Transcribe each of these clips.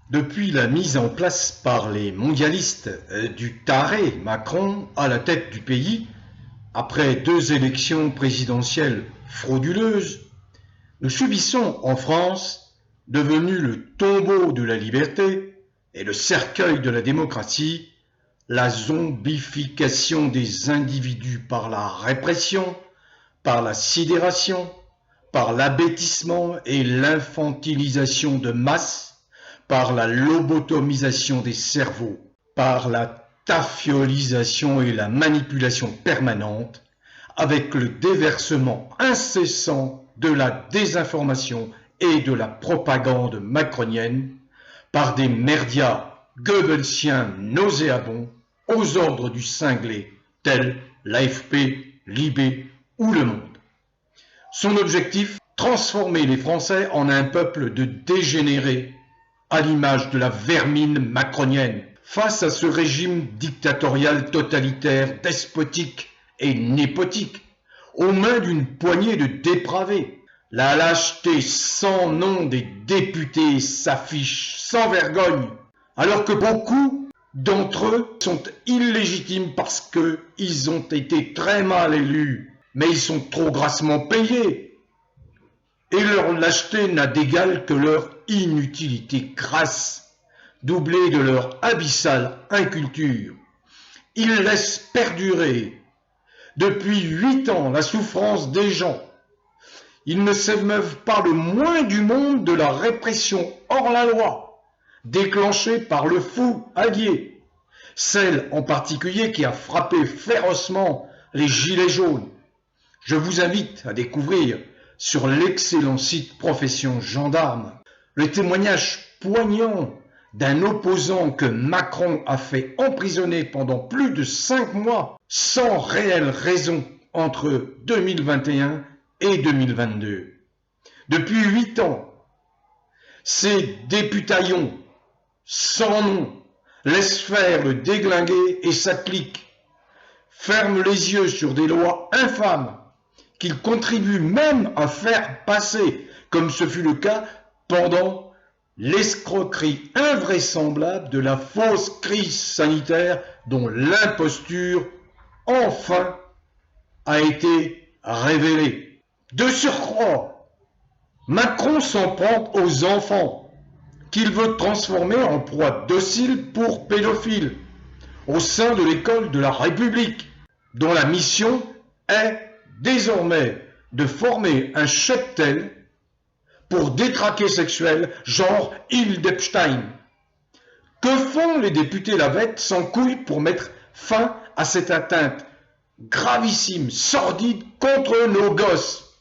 Depuis la mise en place par les mondialistes du taré Macron à la tête du pays, après 2 élections présidentielles frauduleuses, nous subissons en France, devenu le tombeau de la liberté et le cercueil de la démocratie, la zombification des individus par la répression, par la sidération, par l'abêtissement et l'infantilisation de masse, par la lobotomisation des cerveaux, par la tafiolisation et la manipulation permanente, avec le déversement incessant de la désinformation et de la propagande macronienne, par des merdias goebbelsiens nauséabonds aux ordres du cinglé, tels l'AFP, Libé ou Le Monde. Son objectif, transformer les Français en un peuple de dégénérés, à l'image de la vermine macronienne, face à ce régime dictatorial totalitaire, despotique et népotique, aux mains d'une poignée de dépravés. La lâcheté sans nom des députés s'affiche sans vergogne, alors que beaucoup d'entre eux sont illégitimes parce qu'ils ont été très mal élus, mais ils sont trop grassement payés. Et leur lâcheté n'a d'égal que leur inutilité crasse, doublée de leur abyssale inculture. Ils laissent perdurer depuis 8 ans la souffrance des gens. Ils ne s'émeuvent pas le moins du monde de la répression hors la loi, déclenchée par le fou allié, celle en particulier qui a frappé férocement les gilets jaunes. Je vous invite à découvrir sur l'excellent site Profession Gendarme le témoignage poignant d'un opposant que Macron a fait emprisonner pendant plus de 5 mois sans réelle raison entre 2021 et 2022. Depuis 8 ans, ces députaillons sans nom laissent faire le déglingué et sa clique, ferment les yeux sur des lois infâmes qu'ils contribuent même à faire passer, comme ce fut le cas pendant l'escroquerie invraisemblable de la fausse crise sanitaire dont l'imposture, enfin, a été révélée. De surcroît, Macron s'en prend aux enfants, qu'il veut transformer en proie docile pour pédophiles, au sein de l'école de la République, dont la mission est désormais de former un cheptel pour détraqués sexuels genre Hilde Epstein. Que font les députés Lavette sans couilles pour mettre fin à cette atteinte gravissime, sordide contre nos gosses?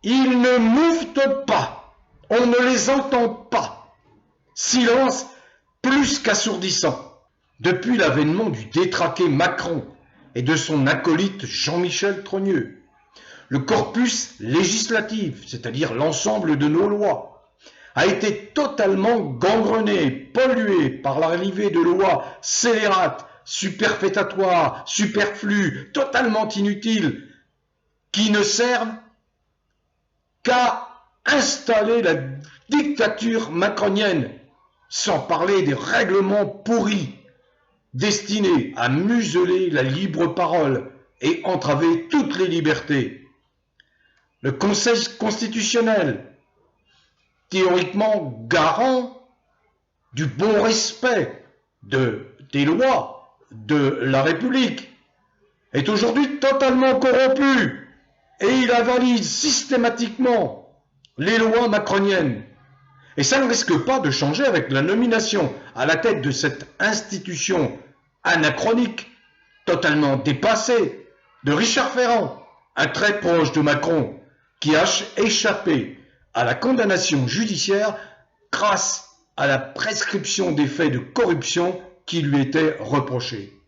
Ils ne mouffent pas, on ne les entend pas. Silence plus qu'assourdissant. Depuis l'avènement du détraqué Macron et de son acolyte Jean-Michel Trogneux, le corpus législatif, c'est-à-dire l'ensemble de nos lois, a été totalement gangrené, pollué par l'arrivée de lois scélérates, superfétatoires, superflues, totalement inutiles, qui ne servent qu'à installer la dictature macronienne, sans parler des règlements pourris, destinés à museler la libre parole et entraver toutes les libertés. Le Conseil constitutionnel, théoriquement garant du bon respect des lois de la République, est aujourd'hui totalement corrompu et il avalise systématiquement les lois macroniennes. Et ça ne risque pas de changer avec la nomination à la tête de cette institution anachronique, totalement dépassée, de Richard Ferrand, un très proche de Macron, qui a échappé à la condamnation judiciaire grâce à la prescription des faits de corruption qui lui étaient reprochés.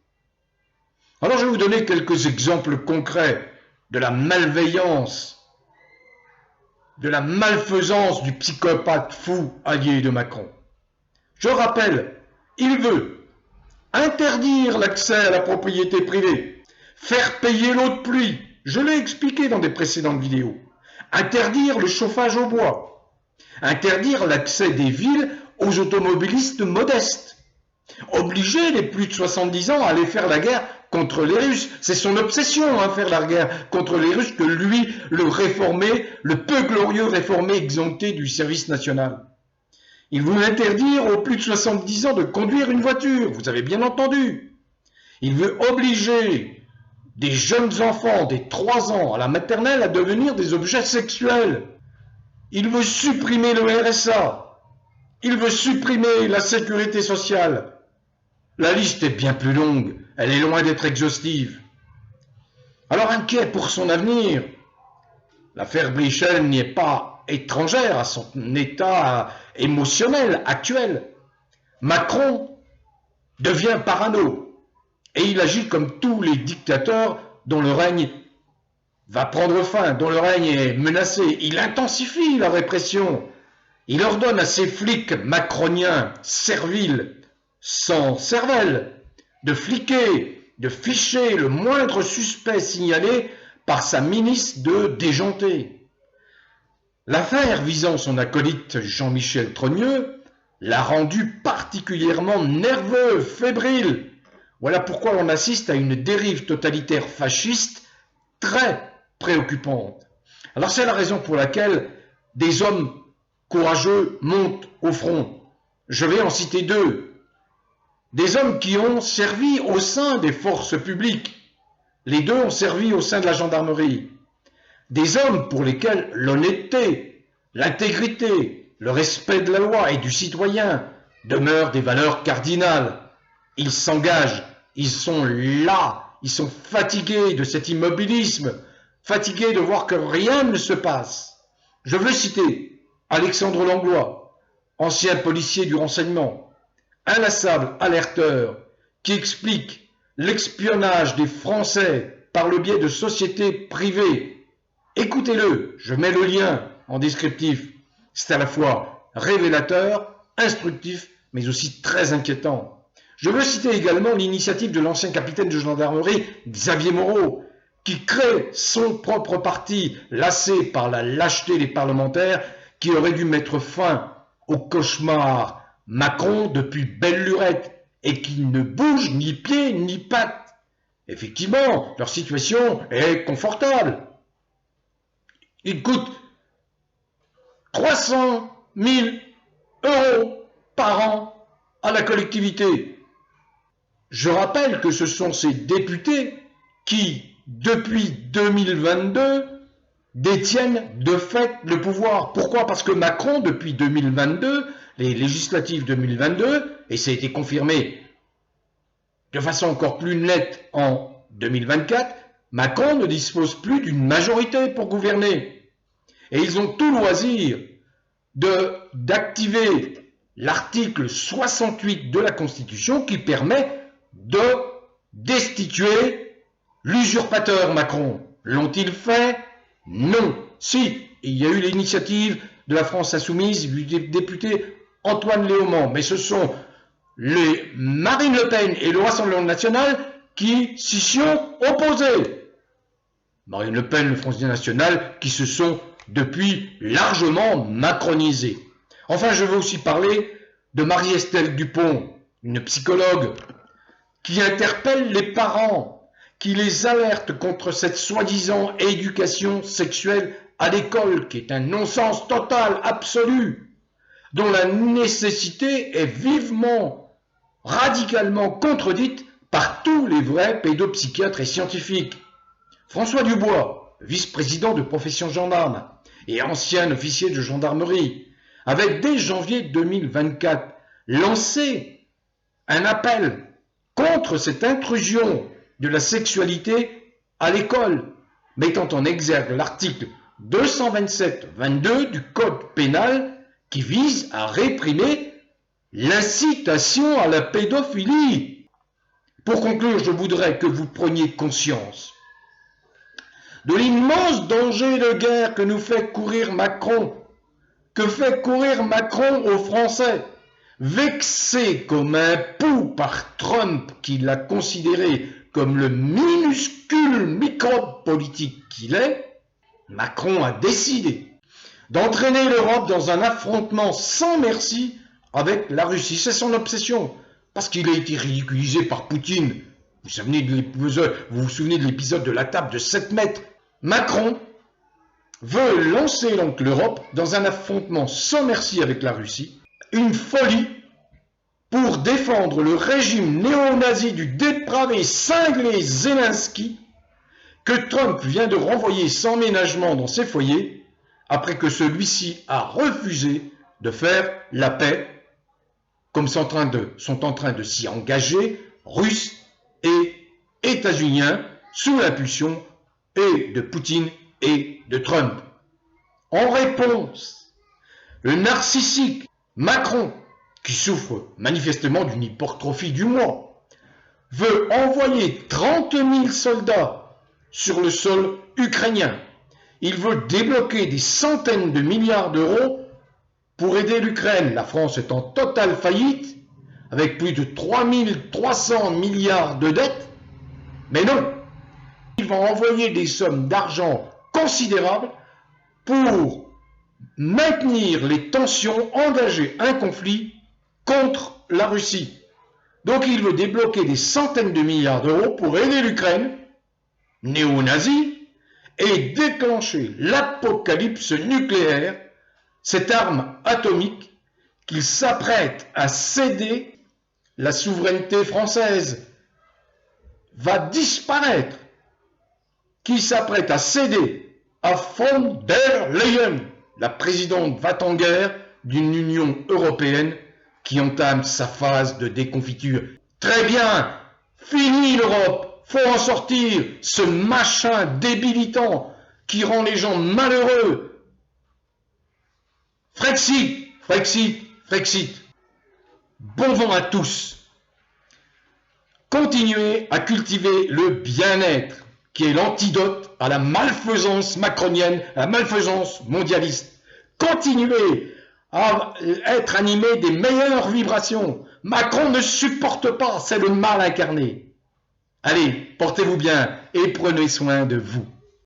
Alors je vais vous donner quelques exemples concrets de la malveillance, de la malfaisance du psychopathe fou allié de Macron. Je rappelle, il veut interdire l'accès à la propriété privée, faire payer l'eau de pluie, je l'ai expliqué dans des précédentes vidéos, interdire le chauffage au bois, interdire l'accès des villes aux automobilistes modestes. Obliger les plus de 70 ans à aller faire la guerre contre les Russes. C'est son obsession, faire la guerre contre les Russes, que lui, le réformé, le peu glorieux réformé exempté du service national. Il veut interdire aux plus de 70 ans de conduire une voiture, vous avez bien entendu. Il veut obliger des jeunes enfants, des 3 ans à la maternelle, à devenir des objets sexuels. Il veut supprimer le RSA. Il veut supprimer la sécurité sociale. La liste est bien plus longue, elle est loin d'être exhaustive. Alors inquiet pour son avenir, l'affaire Blichel n'y est pas étrangère à son état émotionnel actuel. Macron devient parano et il agit comme tous les dictateurs dont le règne va prendre fin, dont le règne est menacé. Il intensifie la répression. Il ordonne à ses flics macroniens, serviles, sans cervelle, de fliquer, de ficher le moindre suspect signalé par sa milice de déjantés. L'affaire visant son acolyte Jean-Michel Trogneux l'a rendu particulièrement nerveux, fébrile. Voilà pourquoi on assiste à une dérive totalitaire fasciste très préoccupante. Alors c'est la raison pour laquelle des hommes courageux montent au front. Je vais en citer 2. Des hommes qui ont servi au sein des forces publiques. Les 2 ont servi au sein de la gendarmerie. Des hommes pour lesquels l'honnêteté, l'intégrité, le respect de la loi et du citoyen demeurent des valeurs cardinales. Ils s'engagent, ils sont là, ils sont fatigués de cet immobilisme, fatigués de voir que rien ne se passe. Je veux citer Alexandre Langlois, ancien policier du renseignement, inlassable alerteur, qui explique l'espionnage des Français par le biais de sociétés privées. Écoutez-le, je mets le lien en descriptif. C'est à la fois révélateur, instructif, mais aussi très inquiétant. Je veux citer également l'initiative de l'ancien capitaine de gendarmerie, Xavier Moreau, qui crée son propre parti, lassé par la lâcheté des parlementaires, qui aurait dû mettre fin au cauchemar Macron depuis belle lurette, et qui ne bouge ni pied ni patte. Effectivement, leur situation est confortable. Ils coûtent 300 000 € par an à la collectivité. Je rappelle que ce sont ces députés qui, depuis 2022, détiennent de fait le pouvoir. Pourquoi? Parce que Macron, depuis 2022, les législatives 2022, et ça a été confirmé de façon encore plus nette en 2024, Macron ne dispose plus d'une majorité pour gouverner. Et ils ont tout loisir d'activer l'article 68 de la Constitution qui permet de destituer l'usurpateur Macron. L'ont-ils fait? Non. Si, il y a eu l'initiative de la France Insoumise du député Antoine Léaumont, mais ce sont les Marine Le Pen et le Rassemblement national qui s'y sont opposés. Marine Le Pen, le Front national, qui se sont depuis largement macronisés. Enfin, je veux aussi parler de Marie-Estelle Dupont, une psychologue, qui interpelle les parents, qui les alerte contre cette soi-disant éducation sexuelle à l'école, qui est un non-sens total, absolu, dont la nécessité est vivement, radicalement contredite par tous les vrais pédopsychiatres et scientifiques. François Dubois, vice-président de Profession Gendarme et ancien officier de gendarmerie, avait dès janvier 2024 lancé un appel contre cette intrusion de la sexualité à l'école, mettant en exergue l'article 227-22 du Code pénal qui vise à réprimer l'incitation à la pédophilie. Pour conclure, je voudrais que vous preniez conscience de l'immense danger de guerre que nous fait courir Macron, que fait courir Macron aux Français, vexé comme un pou par Trump qui l'a considéré comme le minuscule microbe politique qu'il est. Macron a décidé d'entraîner l'Europe dans un affrontement sans merci avec la Russie. C'est son obsession, parce qu'il a été ridiculisé par Poutine. Vous vous souvenez de l'épisode de la table de 7 mètres. Macron veut lancer donc l'Europe dans un affrontement sans merci avec la Russie, une folie pour défendre le régime néo-nazi du dépravé cinglé Zelensky que Trump vient de renvoyer sans ménagement dans ses foyers après que celui-ci a refusé de faire la paix comme sont en train de s'y engager Russes et États-Uniens sous l'impulsion et de Poutine et de Trump. En réponse, le narcissique Macron, qui souffre manifestement d'une hypertrophie du moi, veut envoyer 30 000 soldats sur le sol ukrainien. Il veut débloquer des centaines de milliards d'euros pour aider l'Ukraine. La France est en totale faillite, avec plus de 3 300 milliards de dettes. Mais non, il va envoyer des sommes d'argent considérables pour maintenir les tensions, engager un conflit contre la Russie. Donc il veut débloquer des centaines de milliards d'euros pour aider l'Ukraine, néo-nazie, et déclencher l'apocalypse nucléaire, cette arme atomique qu'il s'apprête à céder. La souveraineté française va disparaître, qui s'apprête à céder à von der Leyen, la présidente va-t-en-guerre d'une Union européenne qui entame sa phase de déconfiture. Très bien, fini l'Europe, faut en sortir, ce machin débilitant qui rend les gens malheureux. Frexit, Frexit, Frexit. Bon vent à tous. Continuez à cultiver le bien-être, qui est l'antidote à la malfaisance macronienne, à la malfaisance mondialiste. Continuez à être animé des meilleures vibrations. Macron ne supporte pas, c'est le mal incarné. Allez, portez-vous bien et prenez soin de vous.